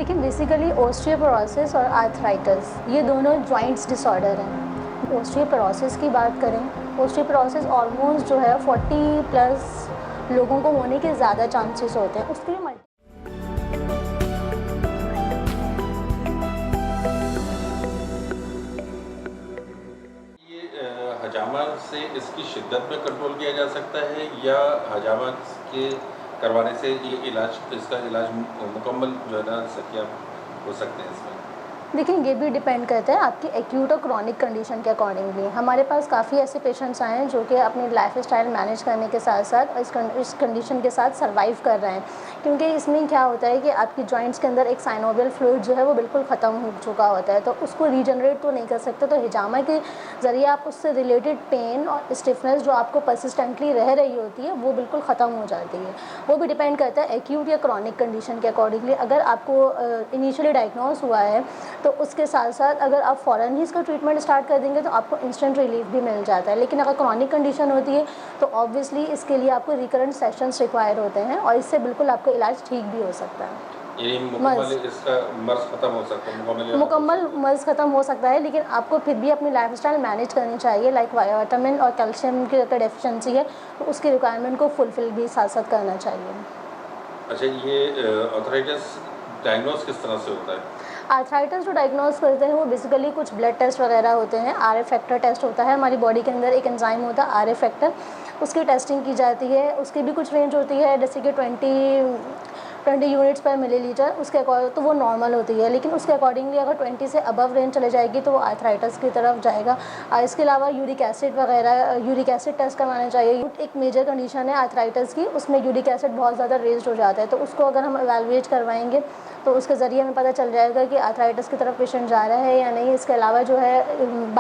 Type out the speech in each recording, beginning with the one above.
देखिए basically osteoporosis और arthritis ये दोनों जॉइंट्स डिसऑर्डर हैं। ओस्टियोपोरोसिस की बात करें, ओस्टियोपोरोसिस ऑलमोस्ट जो है 40 प्लस लोगों को होने के ज़्यादा चांसेस होते हैं। उसके लिए ये हजामा से इसकी शिद्दत में कंट्रोल किया जा सकता है या हजामा के करवाने से ये इसका इलाज मुकम्मल जो है ना सकियाब हो सकते हैं इसमें? देखिए ये भी डिपेंड करता है आपकी एक्यूट और क्रॉनिक कंडीशन के अकॉर्डिंगली। हमारे पास काफ़ी ऐसे पेशेंट्स आए हैं जो कि अपनी लाइफस्टाइल मैनेज करने के साथ साथ इस कंडीशन के साथ सर्वाइव कर रहे हैं, क्योंकि इसमें क्या होता है कि आपकी जॉइंट्स के अंदर एक साइनोवियल फ्लूइड जो है वो बिल्कुल ख़त्म हो चुका होता है, तो उसको रीजनरेट तो नहीं कर सकते। तो हिजामा के ज़रिए आप उससे रिलेटेड पेन और स्टिफनेस जो आपको परसिस्टेंटली रह रही होती है वो बिल्कुल ख़त्म हो जाती है। वो भी डिपेंड करता है एक्यूट या क्रॉनिक कंडीशन के अकॉर्डिंगली। अगर आपको इनिशियली डायग्नोस हुआ है तो उसके साथ साथ अगर आप फ़ौरन ही इसका ट्रीटमेंट स्टार्ट कर देंगे तो आपको इंस्टेंट रिलीफ भी मिल जाता है। लेकिन अगर क्रॉनिक कंडीशन होती है तो ऑब्वियसली इसके लिए आपको रिकरेंट सेशंस रिक्वायर होते हैं और इससे बिल्कुल आपका इलाज ठीक भी हो सकता है। ये मुकम्मल इसका मर्ज़ ख़त्म हो सकता है, मुकम्मल मर्ज़ ख़त्म हो सकता है, लेकिन आपको फिर भी अपनी लाइफस्टाइल मैनेज करनी चाहिए। लाइक विटामिन और कैल्शियम की अगर डेफिशिएंसी है तो उसकी रिक्वायरमेंट को फुलफ़िल भी साथ साथ करना चाहिए। अच्छा, ये आर्थराइटिस डायग्नोस किस तरह से होता है? आर्थराइटिस जो डायग्नोस करते हैं वो बेसिकली कुछ ब्लड टेस्ट वगैरह होते हैं। आरए फैक्टर टेस्ट होता है, हमारी बॉडी के अंदर एक एंजाइम होता है आरए फैक्टर, उसकी टेस्टिंग की जाती है। उसकी भी कुछ रेंज होती है, जैसे कि 20 यूनिट्स पर मिलीलीटर, उसके अकॉर्डिंग तो वो नॉर्मल होती है, लेकिन उसके अकॉर्डिंगली अगर 20 से अबव रेंज चले जाएगी तो वो आर्थराइटिस की तरफ जाएगा। इसके अलावा यूरिक एसिड वगैरह, यूरिक एसिड टेस्ट करवाना चाहिए। एक मेजर कंडीशन है आर्थराइटिस की, उसमें यूरिक एसिड बहुत ज़्यादा रेज्ड हो जाता है, तो उसको अगर हम एवेलुएट करवाएंगे तो उसके ज़रिए हमें पता चल जाएगा कि आर्थराइटिस की तरफ पेशेंट जा रहा है या नहीं। इसके अलावा जो है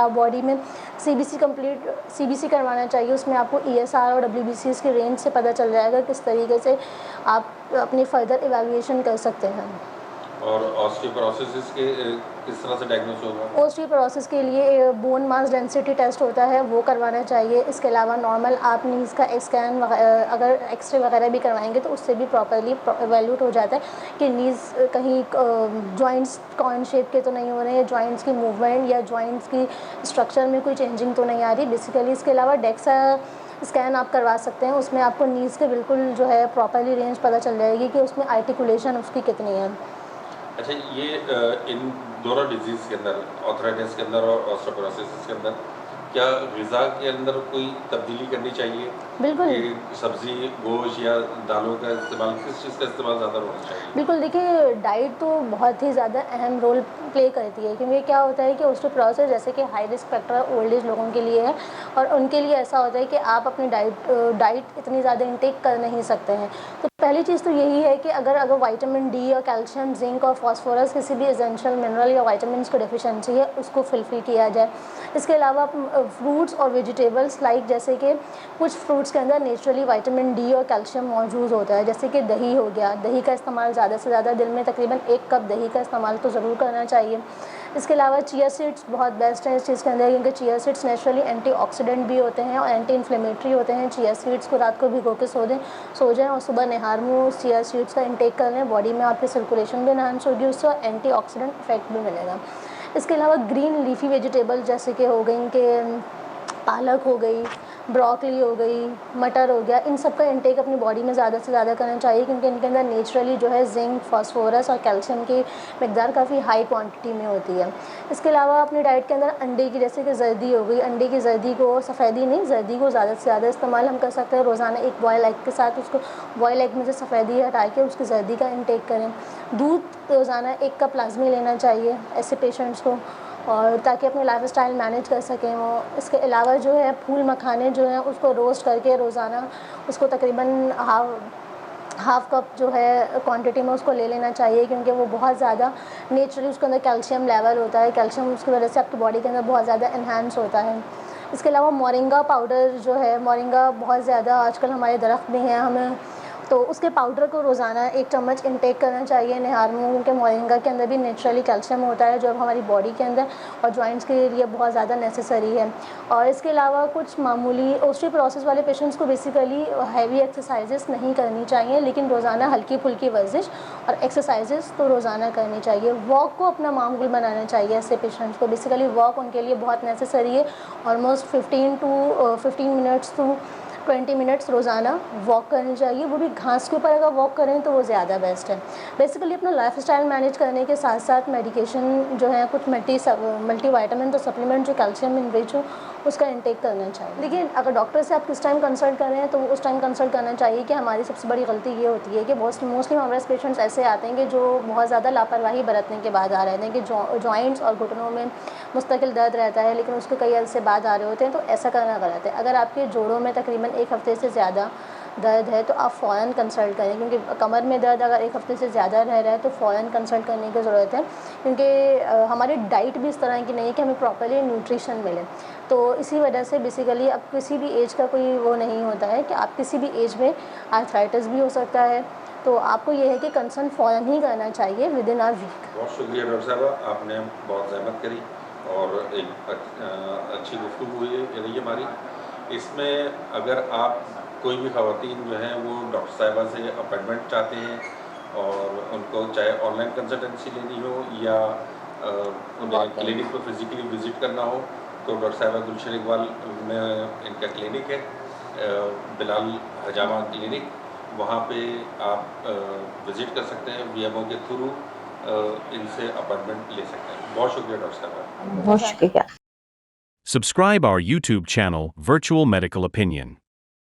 बॉडी में सीबीसी करवाना चाहिए, उसमें आपको ईएसआर और डब्ल्यूबीसीएस की रेंज से पता चल जाएगा किस तरीके से आप अपनी फर्दर इवैल्यूएशन कर सकते हैं। और ऑस्टियोपोरोसिस के किस तरह से डायग्नोस होगा? ओस्टियोपोरोसिस के लिए बोन मास डेंसिटी टेस्ट होता है, वो करवाना चाहिए। इसके अलावा नॉर्मल आप नीज़ का स्कैन अगर एक्सरे वगैरह भी करवाएंगे तो उससे भी प्रॉपर्ली इवैल्यूएट हो जाता है कि नीज़ कहीं जॉइंट्स कॉर्न शेप के तो नहीं हो रहे हैं, जॉइंट्स की मूवमेंट या जॉइंट्स की स्ट्रक्चर में कोई चेंजिंग तो नहीं आ रही बेसिकली। इसके अलावा डेक्सा स्कैन आप करवा सकते हैं, उसमें आपको नीज़ के बिल्कुल जो है प्रॉपर्ली रेंज पता चल जाएगी कि उसमें आर्टिकुलेशन उसकी कितनी है। अच्छा, ये इन दोनों डिजीज़ के अंदर, आर्थराइटिस के अंदर और ऑस्टियोपोरोसिस के अंदर, क्या ग़िज़ा के अंदर कोई तब्दीली करनी चाहिए? बिल्कुल। कि सब्ज़ी, गोश्त या दालों का इस्तेमाल, किस चीज़ का इस्तेमाल ज़्यादा होना चाहिए? बिल्कुल, देखिए डाइट तो बहुत ही ज़्यादा अहम रोल प्ले करती है, क्योंकि क्या होता है कि ओस्टियोपोरोसिस जैसे कि high risk factor old age लोगों के लिए है और उनके लिए ऐसा होता है कि आप अपनी डाइट इतनी ज़्यादा इंटेक कर नहीं सकते हैं। तो पहली चीज़ तो यही है कि अगर विटामिन डी और कैल्शियम, जिंक और फास्फोरस किसी भी एसेंशियल मिनरल या विटामिन्स की डेफिशिएंसी है उसको फुलफिल किया जाए। इसके अलावा फ्रूट्स और वेजिटेबल्स लाइक जैसे कि कुछ फ्रूट्स के अंदर नेचुरली विटामिन डी और कैल्शियम मौजूद होता है, जैसे कि दही हो गया। दही का इस्तेमाल ज़्यादा से ज़्यादा, दिन में तकरीबन 1 कप दही का इस्तेमाल तो ज़रूर करना चाहिए। इसके अलावा चिया सीड्स बहुत बेस्ट हैं इस चीज़ के अंदर, क्योंकि चिया सीड्स नेचुरली एंटीऑक्सीडेंट भी होते हैं और एंटी इन्फ्लेमेटरी होते हैं। चिया सीड्स को रात को भिगो के सो जाएं और सुबह निहार मुँह उस चिया सीड्स का इंटेक कर लें। बॉडी में आपकी सर्कुलेशन भी एनहांस होगी, उससे एंटीऑक्सीडेंट इफेक्ट भी मिलेगा। इसके अलावा ग्रीन लीफी वेजिटेबल जैसे कि हो गई कि पालक हो गई, ब्रोकली हो गई, मटर हो गया, इन सब का इंटेक अपनी बॉडी में ज़्यादा से ज़्यादा करना चाहिए, क्योंकि इनके अंदर नेचुरली जो है जिंक, फास्फोरस और कैल्शियम की मिकदार काफ़ी हाई क्वांटिटी में होती है। इसके अलावा अपनी डाइट के अंदर अंडे की, जैसे कि जर्दी हो गई, अंडे की जर्दी को, सफ़ेदी नहीं, जर्दी को ज़्यादा से ज़्यादा इस्तेमाल हम कर सकते हैं। रोज़ाना एक बॉयल एग के साथ उसको बॉयल एग में से सफ़ेदी हटा के उसकी जर्दी का इंटेक करें। दूध रोज़ाना 1 कप लाजमी लेना चाहिए ऐसे पेशेंट्स को, और ताकि अपनी लाइफस्टाइल मैनेज कर सकें वो। इसके अलावा जो है फूल मखाने जो हैं उसको रोस्ट करके रोज़ाना उसको तकरीबन हाफ़ कप जो है क्वांटिटी में उसको ले लेना चाहिए, क्योंकि वो बहुत ज़्यादा नेचुरली उसके अंदर कैल्शियम लेवल होता है। कैल्शियम उसकी वजह से आपकी बॉडी के अंदर बहुत ज़्यादा एनहांस होता है। इसके अलावा मोरिंगा पाउडर जो है, मोरिंगा बहुत ज़्यादा आजकल हमारे दरख्त में है, हमें तो उसके पाउडर को रोज़ाना 1 चम्मच इनटेक करना चाहिए निहार में, क्योंकि मोरिंगा के अंदर भी नेचुरली कैल्शियम होता है जो हमारी बॉडी के अंदर और जॉइंट्स के लिए बहुत ज़्यादा नेसेसरी है। और इसके अलावा कुछ मामूली ओस्टियोपोरोसिस वाले पेशेंट्स को बेसिकली हैवी एक्सरसाइजेस नहीं करनी चाहिए, लेकिन रोज़ाना हल्की फुल्की वर्जिश और एक्सरसाइजेस तो रोज़ाना करनी चाहिए। वॉक को अपना मामूल बनाना चाहिए ऐसे पेशेंट्स को। बेसिकली वॉक उनके लिए बहुत नेसेसरी है। ऑलमोस्ट 15 मिनट्स टू 20 मिनट्स रोज़ाना वॉक करनी चाहिए, वो भी घास के ऊपर अगर वॉक करें तो वो ज़्यादा बेस्ट है। बेसिकली अपना लाइफस्टाइल मैनेज करने के साथ साथ मेडिकेशन जो है कुछ मल्टीविटामिन तो सप्लीमेंट जो कैल्शियम इनरिच हो उसका इंटेक करना चाहिए। देखिए, अगर डॉक्टर से आप किस टाइम कंसल्ट कर रहे हैं तो उस टाइम कंसल्ट करना चाहिए कि हमारी सबसे बड़ी गलती ये होती है कि मोस्टली हमारे पेशेंट्स ऐसे आते हैं कि जो बहुत ज़्यादा लापरवाही बरतने के बाद आ रहे हैं कि जॉइंट्स और घुटनों में मुस्तकिल दर्द रहता है, लेकिन उसको कई अरसे बाद आ रहे होते हैं, तो ऐसा करना गलत है। अगर आपके जोड़ों में तकरीबन 1 हफ़्ते से ज़्यादा दर्द है तो आप फ़ौरन कंसल्ट करें, क्योंकि कमर में दर्द अगर 1 हफ़्ते से ज़्यादा रह रहा है तो फ़ौरन कंसल्ट करने की ज़रूरत है, क्योंकि हमारी डाइट भी इस तरह की नहीं है कि हमें प्रॉपर्ली न्यूट्रिशन मिले। तो इसी वजह से बेसिकली अब किसी भी एज का कोई वो नहीं होता है कि आप किसी भी एज में आर्थराइटिस भी हो सकता है, तो आपको ये है कि कंसर्न फ़ौरन ही करना चाहिए विदिन अ वीक। बहुत शुक्रिया डॉक्टर साहबा, आपने बहुत ज़हमत करी और एक अच्छी गुफ्तगू हुई रही हमारी। इसमें अगर आप कोई भी ख़वातीन जो हैं वो डॉक्टर साहिबा से अपॉइंटमेंट चाहते हैं और उनको चाहे ऑनलाइन कंसल्टेंसी लेनी हो या उन्हें क्लिनिक पर फिज़िकली विज़िट करना हो, तो डॉक्टर साहिबा गुलशन इकबाल में इनका क्लिनिक है, बिलाल हजामा क्लिनिक। वहाँ पे आप विज़िट कर सकते हैं, वीएमओ के थ्रू इनसे अपॉइंटमेंट ले सकते हैं। बहुत शुक्रिया डॉक्टर साहब। बहुत शुक्रिया। Subscribe our YouTube channel, Virtual Medical Opinion.